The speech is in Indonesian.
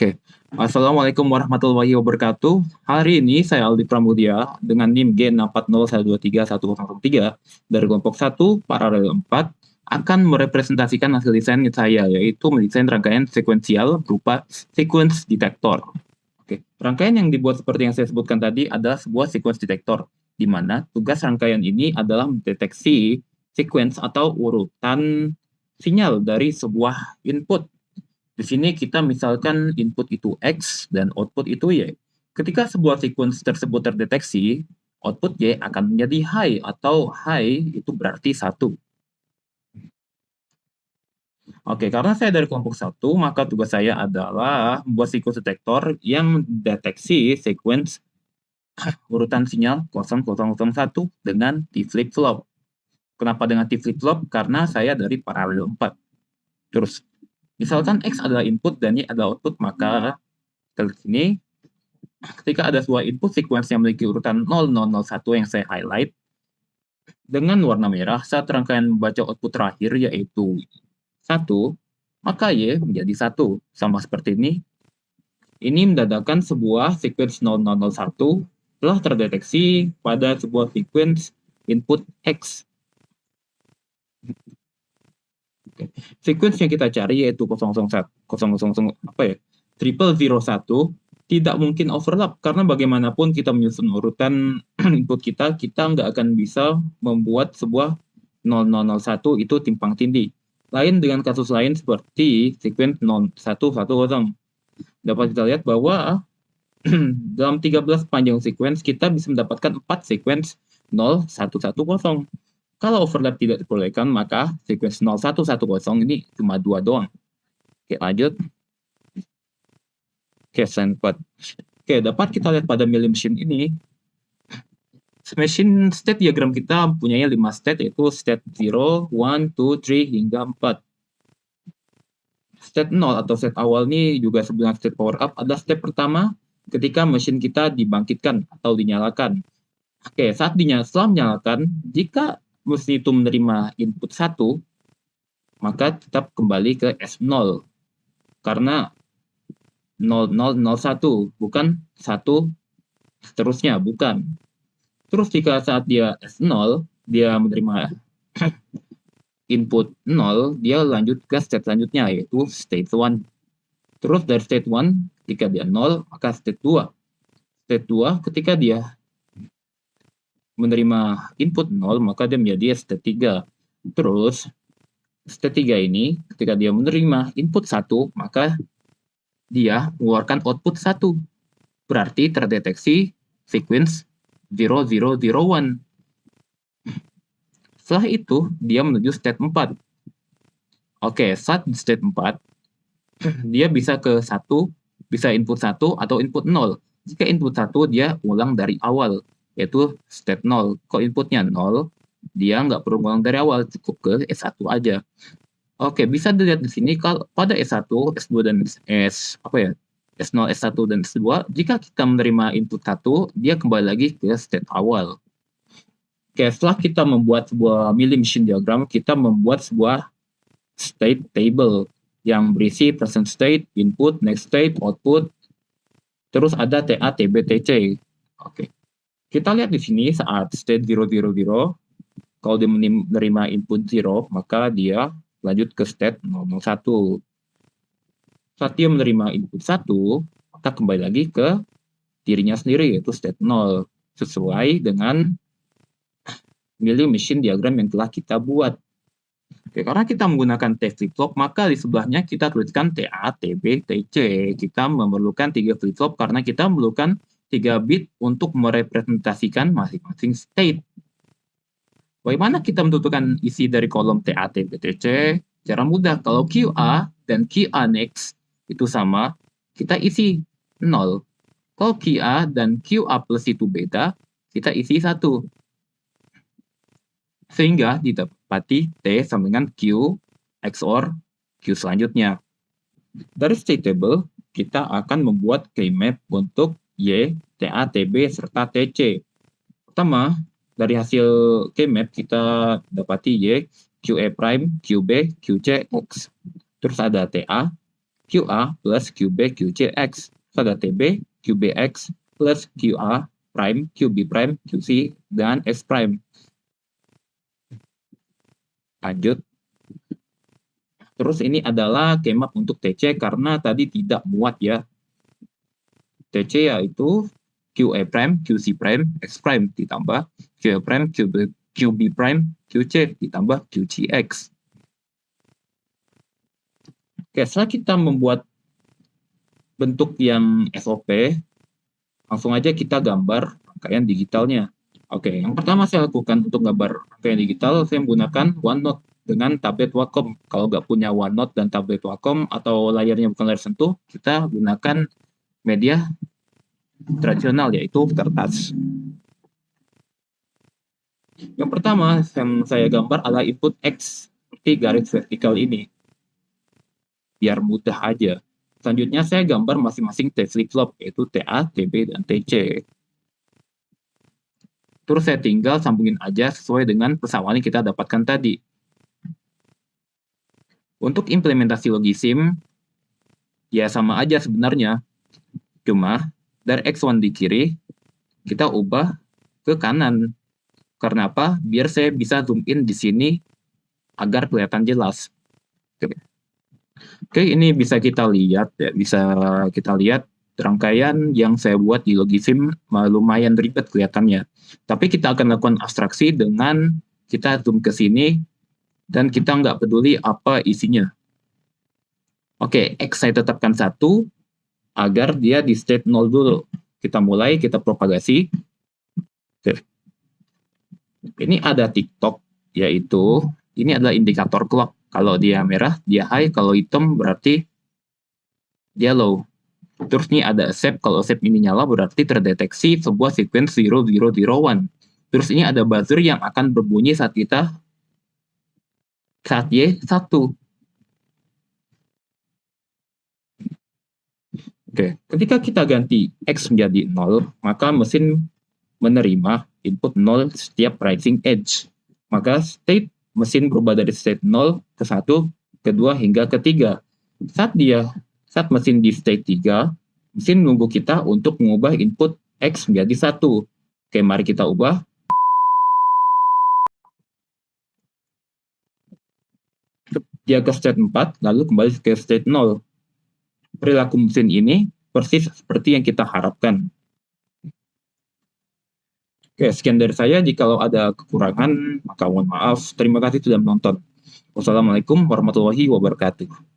Oke, Assalamualaikum warahmatullahi wabarakatuh. Hari ini saya Aldi Pramudia dengan NIM G640231003 dari kelompok 1 paralel 4 akan merepresentasikan hasil desain saya, yaitu mendesain rangkaian sekuensial berupa sequence detector. Oke, rangkaian yang dibuat seperti yang saya sebutkan tadi adalah sebuah sequence detector, di mana tugas rangkaian ini adalah mendeteksi sequence atau urutan sinyal dari sebuah input. Di sini kita misalkan input itu X dan output itu Y. Ketika sebuah sequence tersebut terdeteksi, output Y akan menjadi high atau high itu berarti 1. Oke, karena saya dari kelompok 1, maka tugas saya adalah membuat sequence detector yang mendeteksi sequence urutan sinyal 0001 dengan T flip-flop. Kenapa dengan T flip-flop? Karena saya dari paralel 4. Terus, misalkan X adalah input dan Y adalah output, maka ke sini ketika ada sebuah input sequence yang memiliki urutan 0001 yang saya highlight dengan warna merah saat rangkaian membaca output terakhir yaitu 1, maka Y menjadi 1. Sama seperti ini. Ini menandakan sebuah sequence 0001 telah terdeteksi pada sebuah sequence input X. Sequence yang kita cari yaitu 001, 000 apa ya? 0001 tidak mungkin overlap karena bagaimanapun kita menyusun urutan input kita nggak akan bisa membuat sebuah 0001 itu timpang tindih. Lain dengan kasus lain seperti sequence 0110. Dapat kita lihat bahwa dalam 13 panjang sequence kita bisa mendapatkan 4 sequence 0110. Kalau overlap tidak diperbolehkan, maka sequence 0110 ini cuma 2 doang. Oke, lanjut. Oke, slide 4. Oke, dapat kita lihat pada milling machine ini, machine state diagram kita mempunyai 5 state, yaitu state 0, 1, 2, 3, hingga 4. State 0 atau state awal ini juga sebenarnya state power up adalah step pertama ketika mesin kita dibangkitkan atau dinyalakan. Oke, setelah menyalakan, jika mesin itu menerima input 1, maka tetap kembali ke S0. Karena 0001, bukan 1 seterusnya, bukan. Terus jika saat dia S0, dia menerima input 0, dia lanjut ke state selanjutnya, yaitu state 1. Terus dari state 1, ketika dia 0, maka state 2. State 2, ketika dia menerima input 0, maka dia menjadi state 3. Terus, state 3 ini, ketika dia menerima input 1, maka dia mengeluarkan output 1. Berarti terdeteksi sequence 0001. Setelah itu, dia menuju state 4. Oke, saat di state 4, dia bisa ke 1, bisa input 1 atau input 0. Jika input 1, dia ulang dari awal, yaitu state 0. Kalau inputnya 0, dia nggak perlu ulang dari awal, cukup ke S1 aja. Oke, bisa dilihat di sini kalau pada S1, S2, dan S0, S1, dan S2, jika kita menerima input 1, dia kembali lagi ke state awal. Oke, setelah kita membuat sebuah milling machine diagram, kita membuat sebuah state table yang berisi present state, input, next state, output, terus ada TA, TB, TC. Oke. Kita lihat di sini saat state 000, kalau dia menerima input 0, maka dia lanjut ke state 001. Saat dia menerima input 1, maka kembali lagi ke dirinya sendiri, yaitu state 0, sesuai dengan milling machine diagram yang telah kita buat. Oke, karena kita menggunakan T flip-flop, maka di sebelahnya kita tuliskan TA, TB, TC. Kita memerlukan 3 flip-flop karena kita memerlukan 3 bit untuk merepresentasikan masing-masing state. Bagaimana kita menentukan isi dari kolom TA, TB, TC? Cara mudah, kalau QA dan QA next itu sama, kita isi 0. Kalau QA dan QA plus itu beda, kita isi 1. Sehingga didapati T sama dengan Q XOR Q selanjutnya. Dari state table, kita akan membuat keymap untuk Y, TA, TB, serta TC. Pertama, dari hasil keymap kita dapati Y, QE prime, QB, QC, X. Terus ada TA, QA plus QB QCX pada TB QBX plus QA prime QB prime QC dan S prime. Lanjut. Terus ini adalah kemap untuk TC karena tadi tidak muat ya. TC yaitu QA prime, QC prime, X prime ditambah QA prime, QB prime, QC ditambah QCX. Oke, setelah kita membuat bentuk yang SOP, langsung aja kita gambar rangkaian digitalnya. Oke, yang pertama saya lakukan untuk gambar rangkaian digital, saya menggunakan OneNote dengan tablet Wacom. Kalau nggak punya OneNote dan tablet Wacom atau layarnya bukan layar sentuh, kita gunakan media tradisional yaitu kertas. Yang pertama yang saya gambar adalah input X seperti garis vertikal ini. Biar mudah aja. Selanjutnya saya gambar masing-masing T flip-flop yaitu TA, TB, dan TC. Terus saya tinggal sambungin aja sesuai dengan persamaan yang kita dapatkan tadi. Untuk implementasi logisim, ya sama aja sebenarnya. Cuma dari X1 di kiri, kita ubah ke kanan. Karena apa? Biar saya bisa zoom in di sini agar kelihatan jelas. Oke, ini bisa kita lihat ya, bisa kita lihat rangkaian yang saya buat di logisim lumayan ribet kelihatannya. Tapi kita akan lakukan abstraksi dengan kita zoom ke sini dan kita nggak peduli apa isinya. Oke, X saya tetapkan 1 agar dia di state 0 dulu. Kita mulai, kita propagasi. Oke. Ini ada TikTok, yaitu ini adalah indikator clock. Kalau dia merah, dia high. Kalau hitam, berarti dia low. Terus ini ada accept. Kalau accept ini nyala, berarti terdeteksi sebuah sequence 0001. Terus ini ada buzzer yang akan berbunyi saat Y1. Oke, ketika kita ganti X menjadi 0, maka mesin menerima input 0 setiap rising edge. Maka state mesin berubah dari state 0 ke 1, ke 2, hingga ke 3. Saat mesin di state 3, mesin menunggu kita untuk mengubah input X menjadi 1. Oke, mari kita ubah. Dia ke state 4, lalu kembali ke state 0. Perilaku mesin ini persis seperti yang kita harapkan. Oke, sekian dari saya. Jikalau ada kekurangan, maka mohon maaf. Terima kasih sudah menonton. Wassalamualaikum warahmatullahi wabarakatuh.